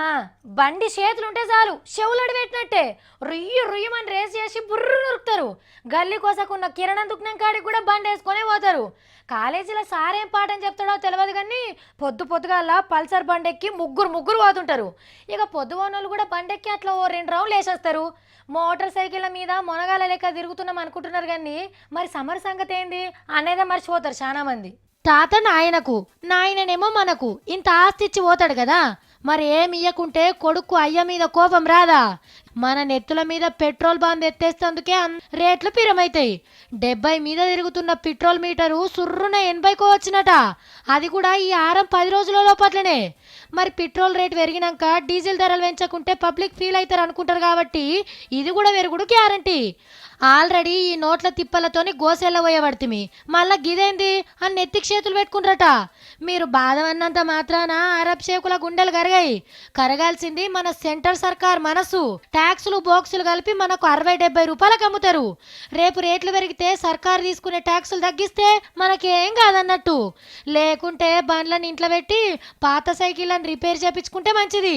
ఆ, బండి చేతులుంటే చాలు చెవులడి పెట్టినట్టే రుయ్యి రుయ్యమని రేస్ చేసి బుర్రు నరుకుతారు. గల్లీ కోసకున్న కిరణం దుఃఖం కాడికి కూడా బండి వేసుకొనే పోతారు. కాలేజీలో సారేం పాఠం చెప్తాడో తెలియదు కానీ పొద్దుగాల పల్సర్ బండెక్కి ముగ్గురు ముగ్గురు పోతుంటారు. ఇక పొద్దువోనోళ్ళు కూడా బండెక్కి అట్లా ఓ 2 రౌండ్లు వేసేస్తారు. మోటార్ సైకిళ్ళ మీద మొనగాల లెక్క తిరుగుతున్నాం అనుకుంటున్నారు కానీ మరి సమర్ సంగతి ఏంది అనేదే మర్చిపోతారు చాలా మంది. తాత నాయనకు నాయననేమో మనకు ఇంత ఆస్తి ఇచ్చి పోతాడు కదా, మరి ఏమి ఇయ్యకుంటే కొడుకు అయ్య మీద కోపం రాదా? మన నెత్తుల మీద పెట్రోల్ బాంబు ఎత్తేస్తేందుకే రేట్లు పిరమైతాయి. 70 మీద తిరుగుతున్న పెట్రోల్ మీటరు సుర్రున 80కో వచ్చినట. అది కూడా ఈ 10 రోజుల లోపట్లనే. మరి పెట్రోల్ రేటు పెరిగినాక డీజిల్ ధరలు పెంచకుంటే పబ్లిక్ ఫీల్ అవుతారు అనుకుంటారు కాబట్టి ఇది కూడా పెరుగుడు గ్యారంటీ. ఆల్రెడీ ఈ నోట్ల తిప్పలతోని గోసెల్ల పోయేవాడితిమి, మళ్ళా గిదేంది అని నెత్తికి చేతులు పెట్టుకుంటారట. మీరు బాధవన్నంత మాత్రాన అరబ్ షేకుల గుండెలు కరగాయి. కరగాల్సింది మన సెంటర్ సర్కార్ మనసు. ట్యాక్సులు బోక్సులు కలిపి మనకు 60-70 రూపాయలకు అమ్ముతారు. రేపు రేట్లు పెరిగితే సర్కారు తీసుకునే ట్యాక్సులు తగ్గిస్తే మనకేం కాదన్నట్టు. లేకుంటే బండ్లను ఇంట్లో పెట్టి పాత సైకిళ్ళని రిపేర్ చేపించుకుంటే మంచిది.